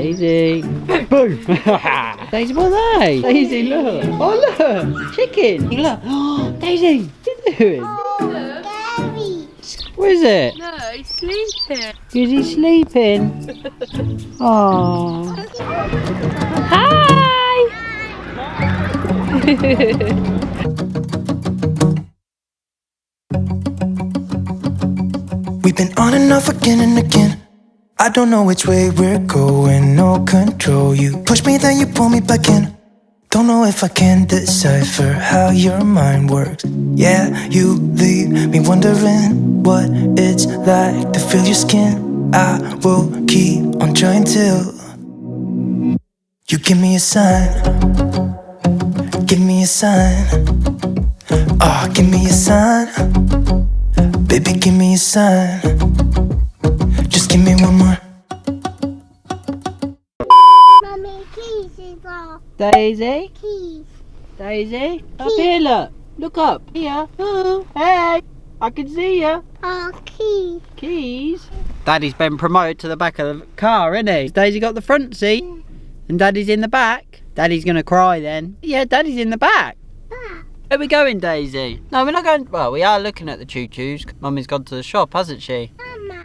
Daisy. Boom. Daisy, what are they? Daisy, look. Oh, look. Chicken. Look. Oh, Daisy, what are you doing? Where is it? No, he's sleeping. Is he sleeping? Oh. Hi. We've been on and off again and again. I don't know which way we're going, no control. You push me, then you pull me back in. Don't know if I can decipher how your mind works. Yeah, you leave me wondering what it's like to feel your skin. I will keep on trying till you give me a sign. Give me a sign. Oh, give me a sign. Baby, give me a sign. Just give me one more. Mommy, keys is off. Daisy. Keys. Daisy. Up here, look. Look up. Here. Oh, hey. I can see you. Oh, keys. Keys. Daddy's been promoted to the back of the car, isn't he? Daisy got the front seat. And Daddy's in the back. Daddy's gonna cry then. Yeah, Daddy's in the back. Where are we going, Daisy? No, we're not going. Well, we are looking at the choo-choos. Mummy's gone to the shop, hasn't she? Mama.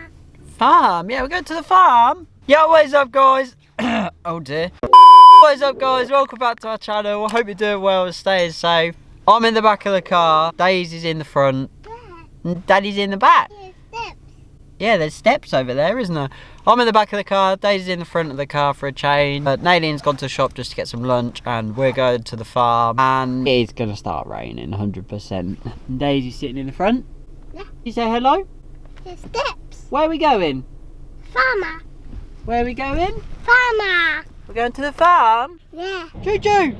Farm? Yeah, we're going to the farm. Yeah, what is up, guys? Oh dear. What is up, guys? Welcome back to our channel. I hope you're doing well and staying safe. I'm in the back of the car. Daisy's in the front. And Daddy's in the back. Yeah, there's steps over there, isn't there? I'm in the back of the car, Daisy's in the front of the car for a change. Nadine's gone to the shop just to get some lunch, and we're going to the farm. And it's going to start raining, 100%. And Daisy's sitting in the front. Yeah. You say hello? The steps. Where are we going? Farmer. Where are we going? Farmer. We're going to the farm? Yeah. Choo-choo!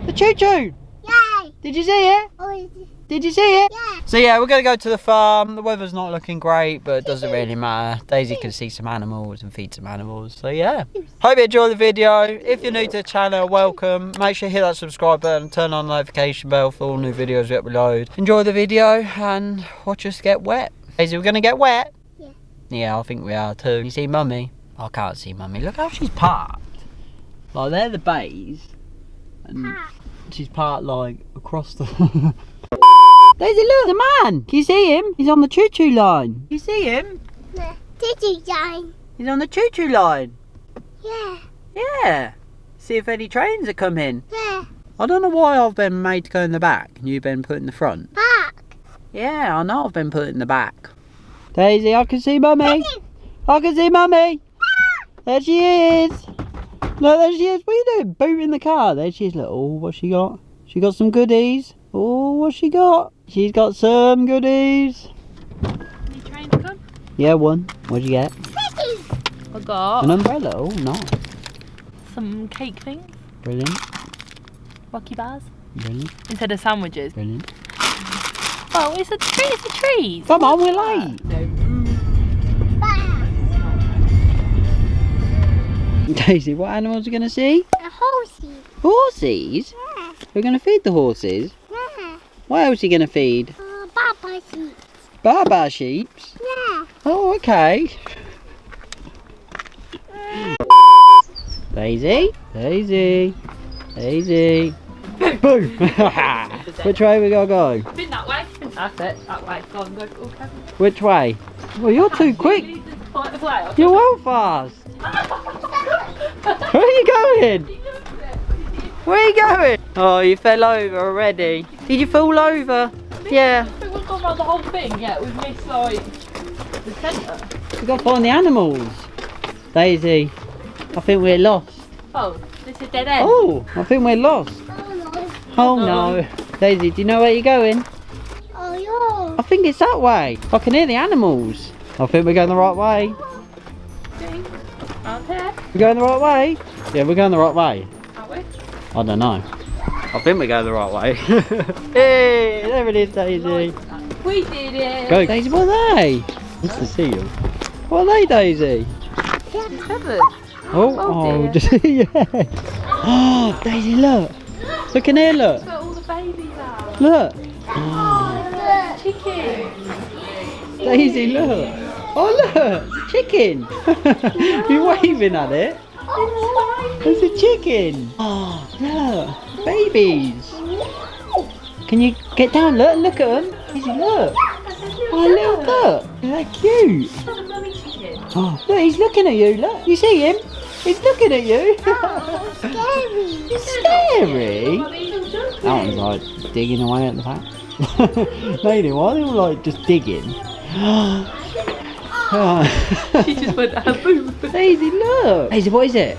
The choo-choo! Yay. Did you see it? Oh, Did you see it? yeah. So yeah, we're going to go to the farm. The weather's not looking great, but it doesn't really matter. Daisy can see some animals and feed some animals. So yeah. Hope you enjoy the video. If you're new to the channel, welcome. Make sure you hit that subscribe button, turn on the notification bell for all new videos we upload. Enjoy the video and watch us get wet. Daisy, we're going to get wet? Yeah. Yeah, I think we are too. You see Mummy? I can't see Mummy. Look how she's parked. Like, they're the bays. And she's parked like across the... Daisy, look, the man! Can you see him? He's on the choo-choo line. Can you see him? The Digi sign. He's on the choo-choo line. Yeah. Yeah. See if any trains are coming. Yeah. I don't know why I've been made to go in the back and you've been put in the front. Back. Yeah, I know I've been put in the back. Daisy, I can see Mummy. I can see Mummy. There she is. Look, there she is. What are you doing? Booting the car. There she is. Look, oh, what's she got? She got some goodies. Oh, what's she got? She's got some goodies. Any train to come? Yeah, one. What'd you get? I got An umbrella. Oh, nice. some cake things, Brilliant. Rocky bars, Brilliant. instead of sandwiches. Brilliant. Oh, it's a tree, it's a tree. Come on, we're late. Daisy, what animals are we going to see? A horsey. Horses? Yeah. We're going to feed the horses. Yeah. What else are you going to feed? Papa sheep. Baba sheeps? Yeah. Oh, okay. Daisy? Daisy? Daisy? Boom! Which way we gotta go? Spin that way. That's it, that way. Go on, go. Okay. Which way? Well, you're too quick. You're well fast. Where are you going? Where are you going? Oh, you fell over already. Did you fall over? Yeah. We've gone around the whole thing, yeah. We've missed like the centre. We've got to find the animals. Daisy, I think we're lost. Oh, this is dead end. Oh, I think we're lost. Oh no. Daisy, do you know where you're going? Oh, yeah. I think it's that way. I can hear the animals. I think we're going the right way. Around here. We're going the right way? Yeah, we're going the right way. Are we? I don't know. I think we're going the right way. Hey, there it is, Daisy. We did it. Go, Daisy, what are they? Nice to see you. What are they, Daisy? Seven. Oh, dear. just, yeah. Oh, Daisy, look. Look in here, look. Look at all the babies out. Look. Oh, look, chickens. Daisy, look. Oh look, it's a chicken. You're waving at it. There's a chicken. Oh look, babies. Can you get down? Look at them. Daisy, look. Oh look, look. They're cute. Oh, look, he's looking at you. Look, you see him? He's looking at you. Scary. Scary. That one's like digging away at the back. Lady, why are they all like just digging? She just went boom. Daisy, look. Daisy, what is it?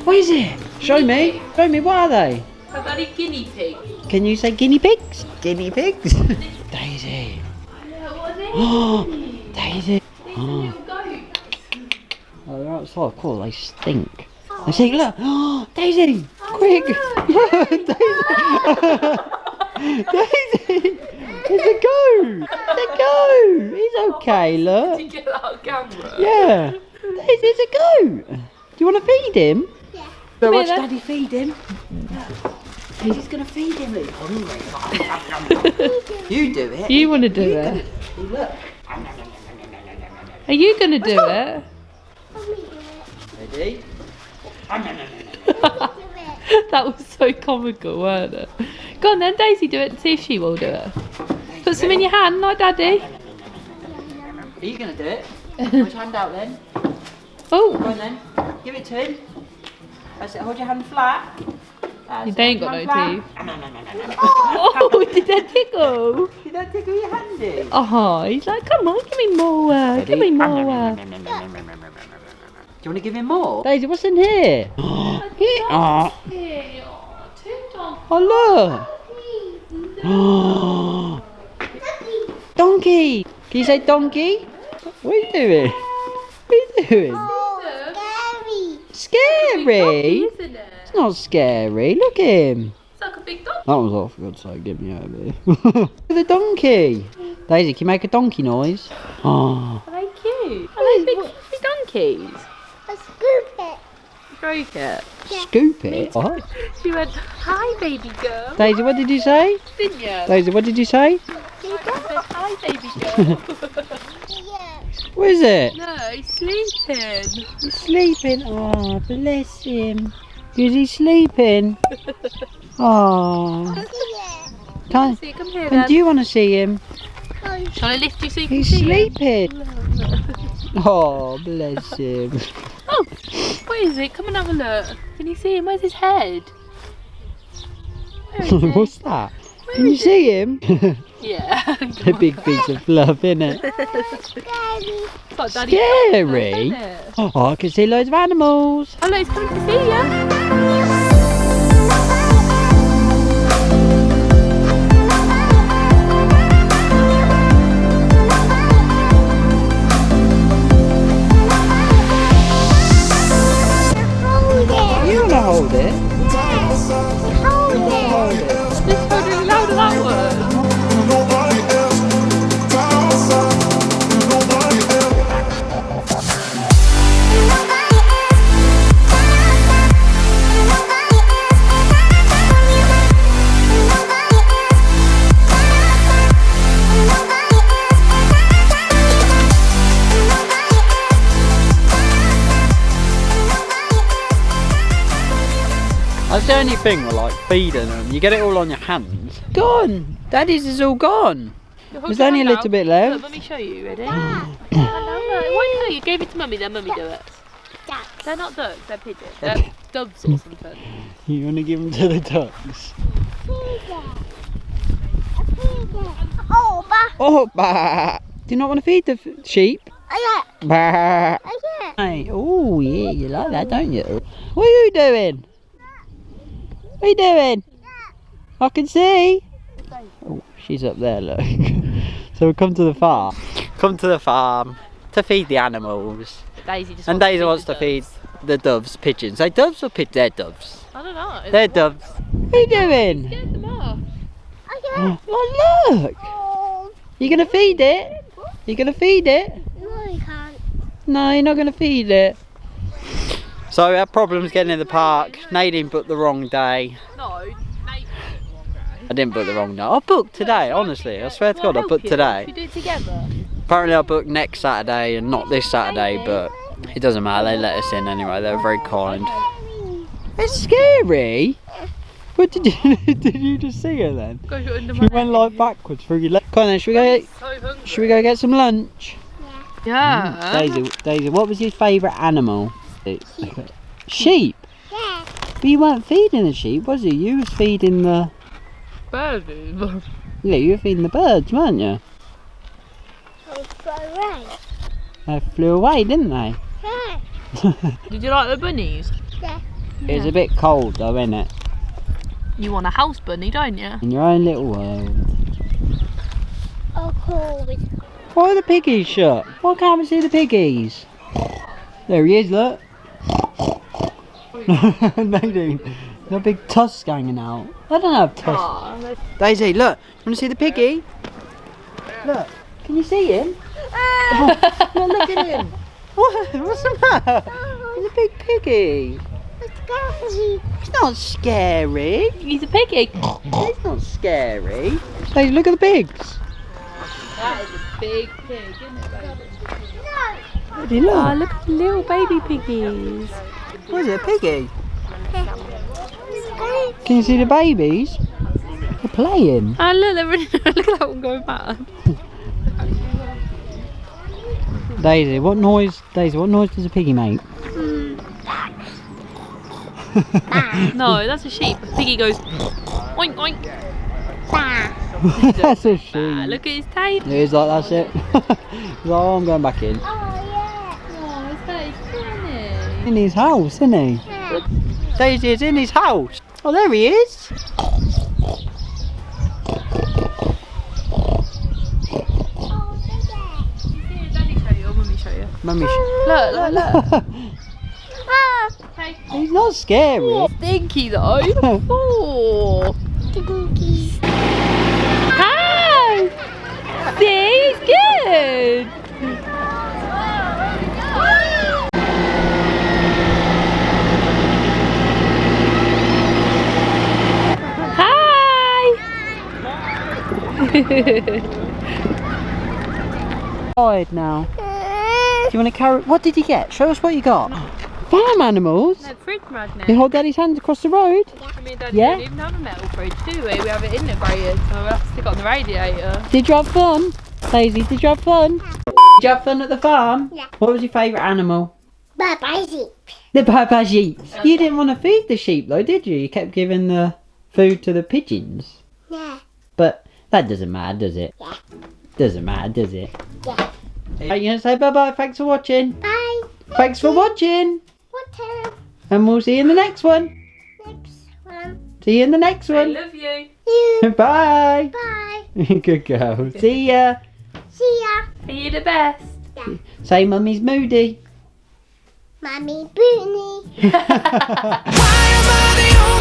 What is it? Show me. Show me. What are they? How about a guinea pig? Can you say guinea pigs? Guinea pigs? Daisy. Oh, Daisy. Oh. Oh, they're outside. Of course, they stink. They stink. Look. Oh, Daisy. Quick. Look, Daisy. Daisy. It's a goat. It's a goat. He's okay, look. Did you get that on camera? Yeah. Daisy, it's a goat. Do you want to feed him? Yeah. So Come watch here, Daddy feed him. Daisy's going to feed him. He's hungry. You do it. You want to do it? Look. Are you going to do it? Ready? That was so comical, weren't it? Go on then, Daisy, do it and see if she will do it. Put some in your hand, like Daddy. Are you going to do it? Put your hand out then. Go Oh, on then. Give it to him. That's it. Hold your hand flat. That's they ain't it. got Hand no flat. teeth. Oh, did that tickle? Did that tickle your handy? Oh, he's like, come on, give me more. Give me more. Do you want to give him more? Daisy, what's in here? Oh, oh look. Oh, donkey. Can you say donkey? What are you doing? What are you doing? Oh, Scary? Isn't it? It's not scary. Look at him. It's like a big dog. That was off, for God's sake, get me out of here. Look at the donkey. Daisy, can you make a donkey noise? Oh. Are they cute? Are they big fluffy donkeys? a scoop it. Stroke it. Scoop it? What? She went, hi baby girl. Daisy, what did you say? Didn't you? Daisy, what did you say? She said, hi baby girl. Yeah. What is it? No, he's sleeping. He's sleeping. Oh, bless him. Is he sleeping? Oh. Yeah. Can, See, come here and then. do you want to see him? Shall I lift you so you can He's see him? sleeping. Oh, bless him. Oh, what is it? Come and have a look. Can you see him? Where's his head? Where is he? What's that? Where Can you is see him? Yeah. A big piece of fluff, isn't it? Daddy. It's like Daddy Scary. isn't it? Oh, I can see loads of animals. Hello, he's coming to see you. Hold it. You want to hold it? Yes. Hold it. Hold it. Just hold really loud at that word. That's the only thing with like feeding them. You get it all on your hands. Gone. Daddy's is all gone. Hold There's your only a hand little out. bit Look, left. let me show you. Ready? Why no? You gave it to Mummy, then Mummy do it. Ducks. They're not ducks, they're pigeons. They're doves or something. You want to give them to the ducks? Feed it. Feed it. Oh, bah. Oh, bah. Do you not want to feed the sheep? Yeah. Bah. Yeah. Hey, oh yeah, you like that, don't you? What are you doing? What are you doing? I can see. Oh, she's up there, look. So we'll come to the farm. Come to the farm to feed the animals. Daisy just And Daisy wants to feed the doves, pigeons. They doves or pigeons? They're doves. I don't know. They're doves. What are you doing? Get them off. Okay. Oh, look. Oh. You gonna feed it? You gonna feed it? No, you can't. No, you're not gonna feed it. So we had problems getting in the park. Nadine booked the wrong day. No, Nate. I didn't book the wrong day. I booked today, honestly. I swear to God, I booked Should today. we do it together? Apparently I booked next Saturday and not this Saturday, but it doesn't matter, they let us in anyway, they were very kind. It's scary! What did you did you just see her then? She went like backwards through your leg. Come on then, should we go get some lunch? Yeah. Daisy, what was your favourite animal? Sheep? Yeah. But you weren't feeding the sheep, was you? You was feeding the... Birds. Yeah, you were feeding the birds, weren't you? I'm sorry. They flew away, didn't they? Yeah. Did you like the bunnies? Yeah. It was a bit cold though, innit? You want a house bunny, don't you? In your own little world. Oh, cool. Why are the piggies shut? Why can't we see the piggies? There he is, look. Nadine, no big tusk hanging out. I don't have tusks. Daisy, look. You want to see the piggy? Look. Can you see him? Oh, look at him. What? What's the matter? He's a big piggy. It's not scary. He's a piggy. It's not scary. Hey, look at the pigs. That is a big pig, isn't it, baby? Daddy, look. Oh, look at the little baby piggies. What is it, a piggy? Can you see the babies? They're playing. Oh, look, they're really, look at that one going mad. Daisy, what noise does a piggy make? No, that's a sheep. The piggy goes oink oink. That's a Ah, sheep. look at his tail. He's like, that's it. He's like, oh, I'm going back in. Oh, is that funny? In his house, isn't he? Yeah. Daisy is in his house. Oh, there he is. Daddy show you or mummy show you? Mummy. Look, look. He's not scary. Oh, stinky though. Oh. Hi. See, he's good. Hi. Tired now. Do you want to carry? What did you get? Show us what you got. Farm animals. They're fridge magnets. You hold Daddy's hand across the road. Me and Daddy Yeah? don't even have a metal fridge, do we? We have it integrated, so we'll have to stick it on the radiator. Did you have fun? Daisy, did you have fun? Did you have fun at the farm? Yeah. What was your favourite animal? Bye-bye, sheep. The papa sheep. You didn't want to feed the sheep though, did you? You kept giving the food to the pigeons. Yeah. But that doesn't matter, does it? Yeah. Doesn't matter, does it? Yeah. Are you going to say bye-bye? Thanks for watching. Bye. Thanks for watching. What time? And we'll see you in the next one. Next one. See you in the next I one. love you. You. Bye. Bye. Good girl. See ya. See ya. Are you the best? Say mummy's moody. Mommy Boonie. Why am I the only